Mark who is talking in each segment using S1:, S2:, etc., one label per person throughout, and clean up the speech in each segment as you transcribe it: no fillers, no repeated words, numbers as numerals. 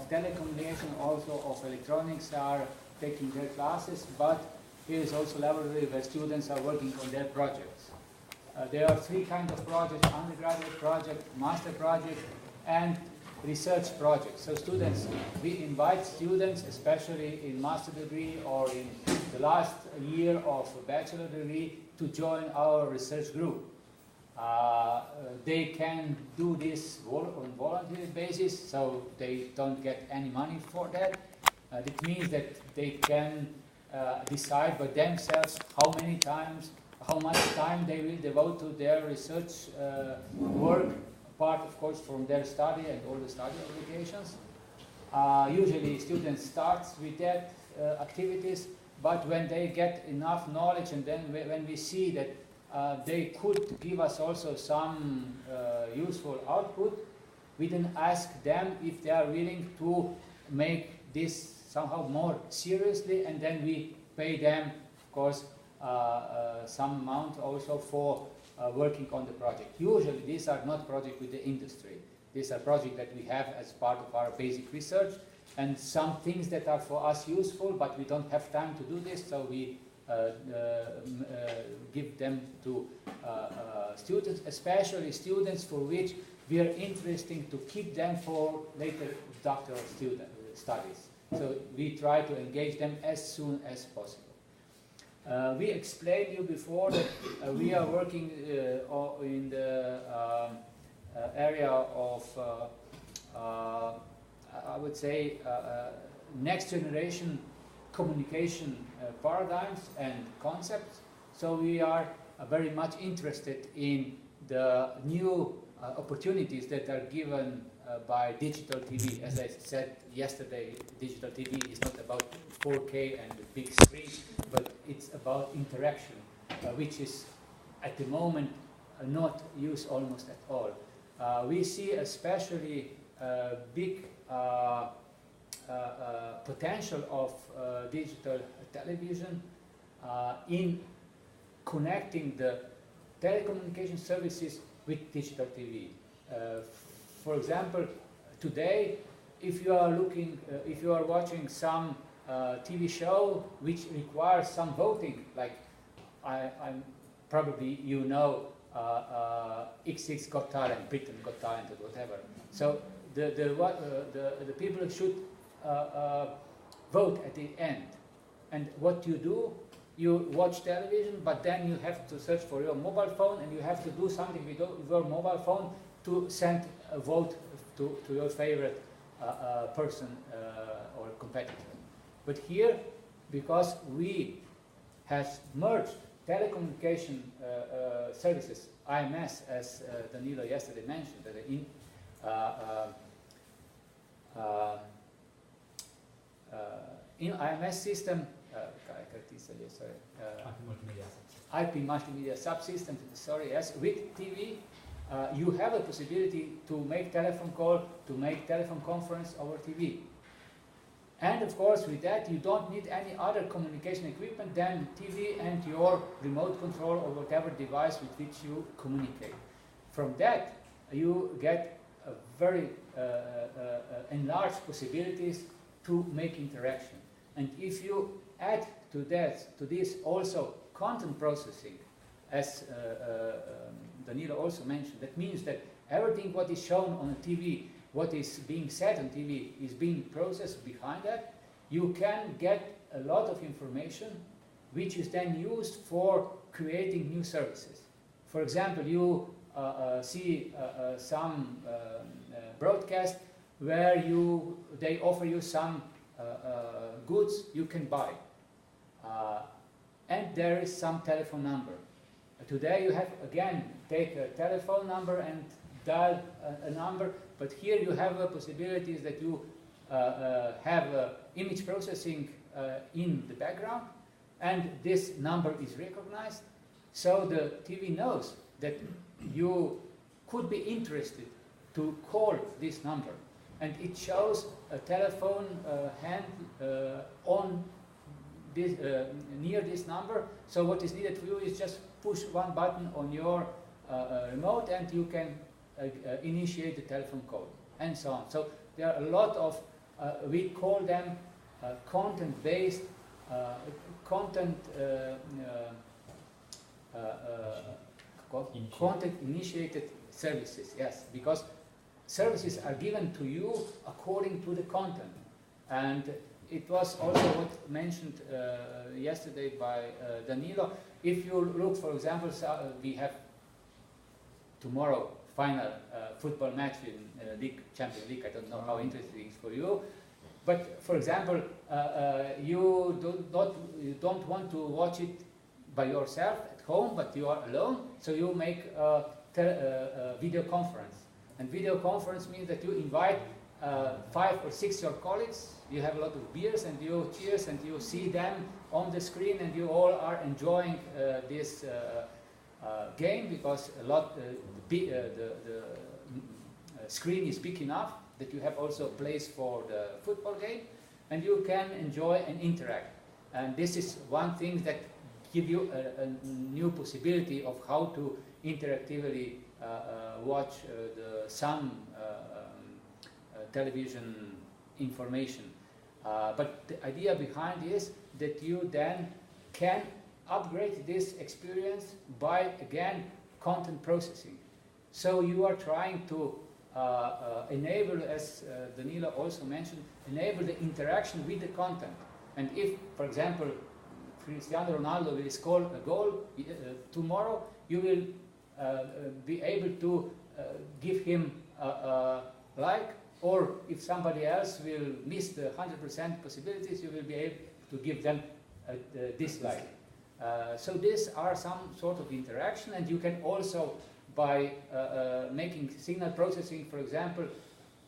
S1: of telecommunication, also of electronics are taking their classes, but here is also laboratory where students are working on their projects. There are three kinds of projects: undergraduate project, master project, and research projects. So students, we invite students, especially in master degree or in the last year of a bachelor degree, to join our research group. They can do this on voluntary basis, so they don't get any money for that. It means that they can decide by themselves how much time they will devote to their research work, apart of course from their study and all the study obligations. Usually students start with that activities, but when they get enough knowledge and then when we see that they could give us also some useful output, we then ask them if they are willing to make this somehow more seriously, and then we pay them, of course, some amount also for working on the project. Usually these are not projects with the industry. These are projects that we have as part of our basic research, and some things that are for us useful, but we don't have time to do this, so we give them to students, especially students for which we are interested to keep them for later doctoral studies. So we try to engage them as soon as possible. We explained you before that we are working in the area of, I would say, next generation communication paradigms and concepts. So we are very much interested in the new opportunities that are given by digital TV. As I said yesterday, digital TV is not about 4K and the big screen, but it's about interaction, which is at the moment not used almost at all. We see especially big potential of digital television in connecting the telecommunication services with digital TV. For example, today, if you are watching some TV show which requires some voting, like I'm probably you know XX Got Talent, Britain Got Talent, or whatever. So the people should vote at the end. And what you do, you watch television, but then you have to search for your mobile phone, and you have to do something with your mobile phone to send a vote to your favorite person or competitor. But here, because we have merged telecommunication services, IMS, as Danilo yesterday mentioned, that in IMS system, IP multimedia subsystem, sorry, yes, with TV, you have a possibility to make telephone call, to make telephone conference over TV. And of course, with that, you don't need any other communication equipment than TV and your remote control or whatever device with which you communicate. From that, you get a very enlarged possibilities to make interaction. And if you add to this also content processing, as Danilo also mentioned, that means that everything what is shown on a TV, what is being said on TV is being processed behind that. You can get a lot of information which is then used for creating new services. For example, you see some broadcast where they offer you some goods you can buy. And there is some telephone number. Today you have, again, take a telephone number and dial a number, but here you have possibilities that you have image processing in the background, and this number is recognized, so the TV knows that you could be interested to call this number, and it shows a telephone hand on this, near this number. So what is needed for you is just push one button on your remote, and you can initiate the telephone call, and so on. So there are a lot of we call them content-based, content-initiated services. Yes, because services are given to you according to the content. And it was also what mentioned yesterday by Danilo. If you look, for example, we have tomorrow final football match in League, Champions League. I don't know how interesting it is for you. But for example, you don't want to watch it by yourself at home, but you are alone, so you make a video conference. And video conference means that you invite 5 or 6 your colleagues, you have a lot of beers and you cheers and you see them on the screen and you all are enjoying this game, because a lot the screen is big enough that you have also a place for the football game, and you can enjoy and interact. And this is one thing that gives you a new possibility of how to interactively watch some television information. But the idea behind is that you then can upgrade this experience by, again, content processing. So you are trying to enable, as Danilo also mentioned, enable the interaction with the content. And if, for example, Cristiano Ronaldo will score a goal tomorrow, you will be able to give him a like, or if somebody else will miss the 100% possibilities, you will be able to give them a dislike. So these are some sort of interaction, and you can also, by making signal processing, for example,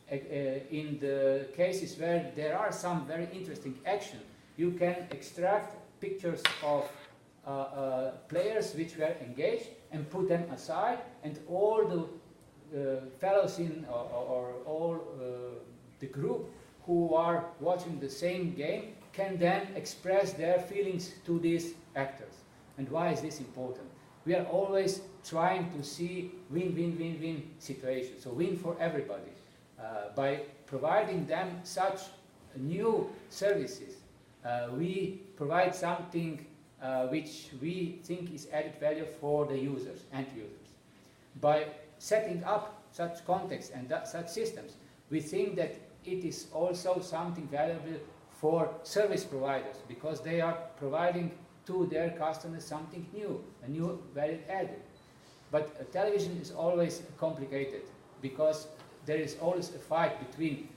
S1: in the cases where there are some very interesting action, you can extract pictures of players which were engaged and put them aside, and all the fellows in or all the group who are watching the same game can then express their feelings to these actors. And why is this important? We are always trying to see win-win-win-win situations, so win for everybody. By providing them such new services, we provide something which we think is added value for the users, end users. By setting up such contexts and such systems, we think that it is also something valuable for service providers, because they are providing to their customers something new, a new value added. But television is always complicated, because there is always a fight between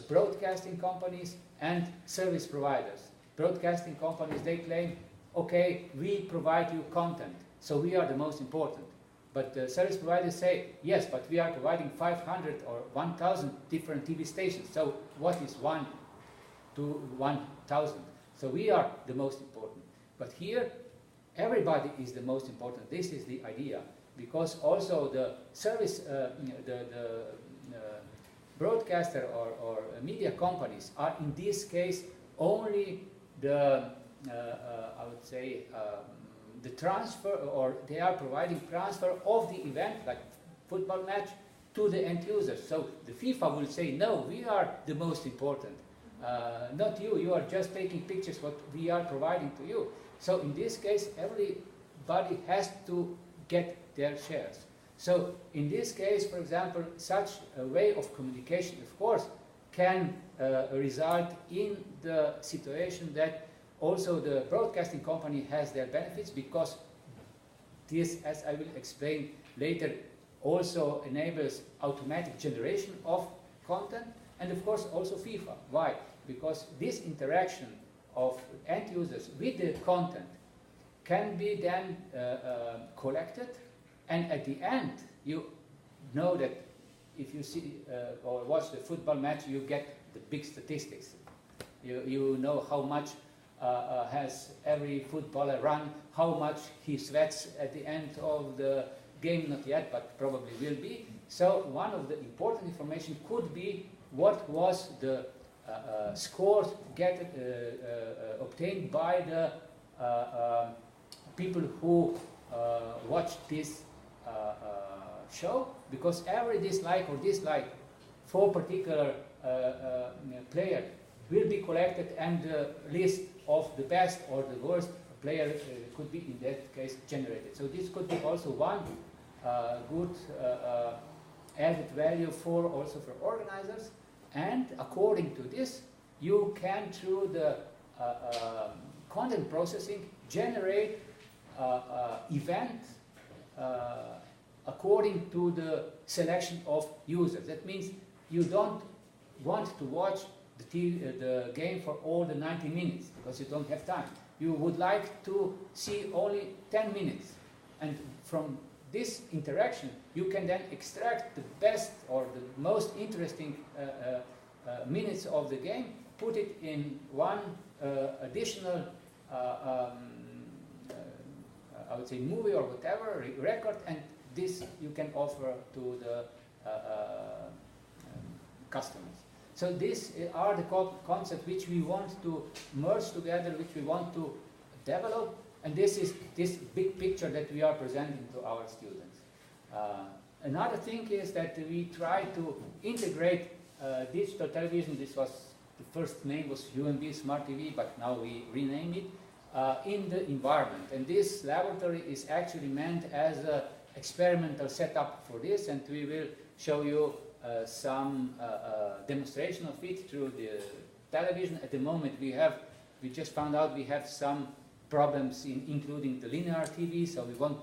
S1: broadcasting companies and service providers. Broadcasting companies, they claim, okay, we provide you content, so we are the most important. But the service providers say, yes, but we are providing 500 or 1,000 different TV stations, so what is 1 to 1,000? So we are the most important. But here, everybody is the most important. This is the idea, because also the service, the broadcaster or media companies are in this case only the, I would say, the transfer, or they are providing transfer of the event, like football match, to the end users. So the FIFA will say, no, we are the most important. Not you, you are just taking pictures what we are providing to you. So in this case, everybody has to get their shares. So in this case, for example, such a way of communication, of course, can result in the situation that also the broadcasting company has their benefits, because this, as I will explain later, also enables automatic generation of content, and of course also FIFA. Why? Because this interaction of end users with the content can be then collected, and at the end you know that if you see or watch the football match, you get the big statistics. You know how much has every footballer run, how much he sweats at the end of the game, not yet, but probably will be. So one of the important information could be what was the scores obtained by the people who watched this show, because every dislike or dislike for particular player will be collected, and the list of the best or the worst player could be, in that case, generated. So this could be also one good added value also for organizers. And according to this, you can, through the content processing, generate event according to the selection of users. That means you don't want to watch the game for all the 90 minutes because you don't have time. You would like to see only 10 minutes. And from this interaction, you can then extract the best or the most interesting minutes of the game, put it in one additional I would say movie or whatever, record, and this you can offer to the customers. So these are the concepts which we want to merge together, which we want to develop, and this is this big picture that we are presenting to our students. Another thing is that we try to integrate digital television. This was, the first name was UMB Smart TV, but now we rename it, in the environment. And this laboratory is actually meant as an experimental setup for this, and we will show you some demonstration of it through the television. At the moment we just found out we have some problems in including the linear TV, so we won't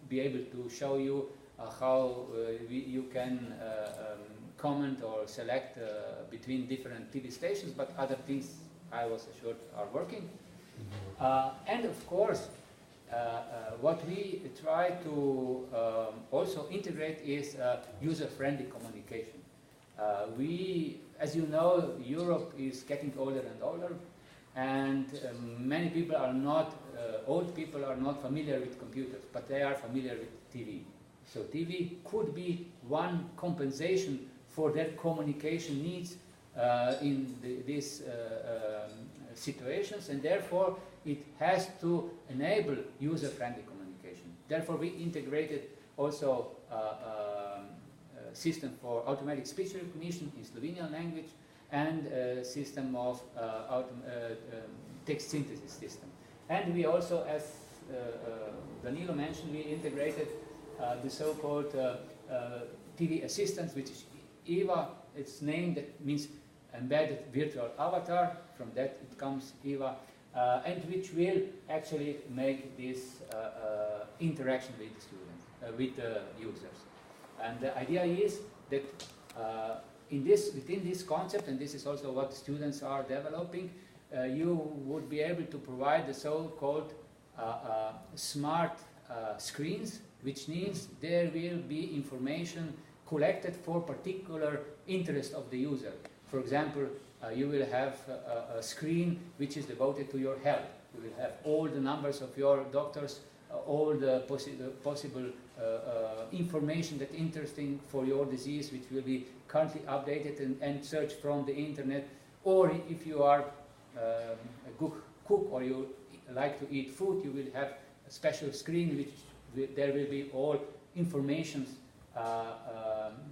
S1: be able to show you how you can comment or select between different TV stations, but other things I was assured are working. And of course, what we try to also integrate is user-friendly communication. As you know, Europe is getting older and older, and many people are not, old people are not familiar with computers, but they are familiar with TV. So TV could be one compensation for their communication needs in these situations, and therefore it has to enable user-friendly communication. Therefore we integrated also a system for automatic speech recognition in Slovenian language and a system of text synthesis system. And we also, as Danilo mentioned, we integrated the so-called TV assistants, which is EVA. Its name that means embedded virtual avatar. From that it comes EVA, and which will actually make this interaction with the students, with the users. And the idea is that within this concept, and this is also what students are developing, you would be able to provide the so-called smart screens, which means there will be information collected for particular interest of the user. For example, you will have a screen which is devoted to your health. You will have all the numbers of your doctors, all the possible information that's interesting for your disease, which will be currently updated and searched from the internet. Or if you are a good cook or you like to eat food, you will have a special screen which there will be all information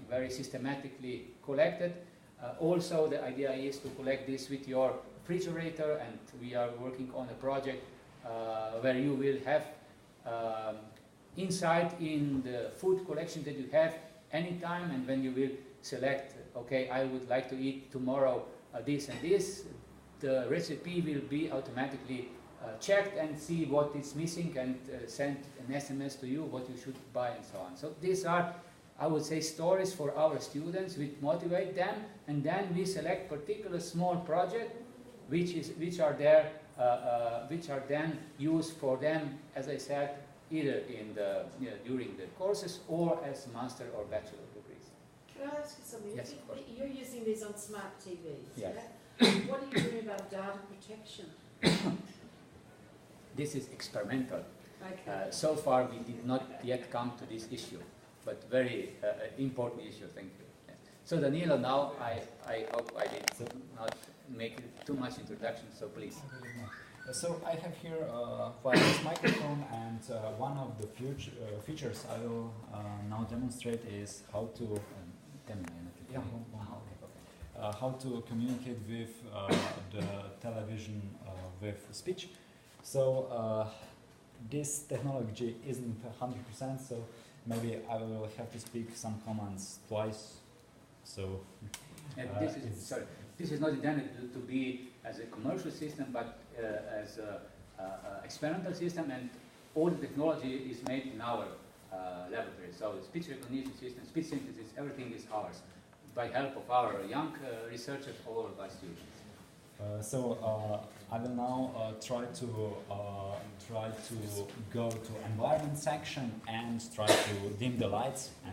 S1: very systematically collected. Also, the idea is to collect this with your refrigerator, and we are working on a project where you will have insight in the food collection that you have anytime, and when you will select, okay, I would like to eat tomorrow this and this, the recipe will be automatically checked and see what is missing and send an SMS to you what you should buy and so on. So these are, I would say, stories for our students which motivate them, and then we select particular small projects which are then used for them, as I said, either in the during the courses or as master or bachelor degrees.
S2: Can I ask you something?
S1: Yes, of course.
S2: You're using these on smart TVs.
S1: Yes.
S2: Yeah? What are you doing about data protection?
S1: This is experimental.
S2: Okay.
S1: So far we did not yet come to this issue, but very important issue, thank you. Yes. So Danilo, now I hope I did not make too much introduction, so please.
S3: So I have here a wireless microphone, and one of the features I will now demonstrate is how to how to communicate with the television with speech. So this technology isn't 100%, so maybe I will have to speak some commands twice. So
S1: this is not intended to be as a commercial system, but as an experimental system, and all the technology is made in our laboratory. So the speech recognition system, speech synthesis, everything is ours, by help of our young researchers or by students.
S3: I will now try to go to environment section and try to dim the lights. And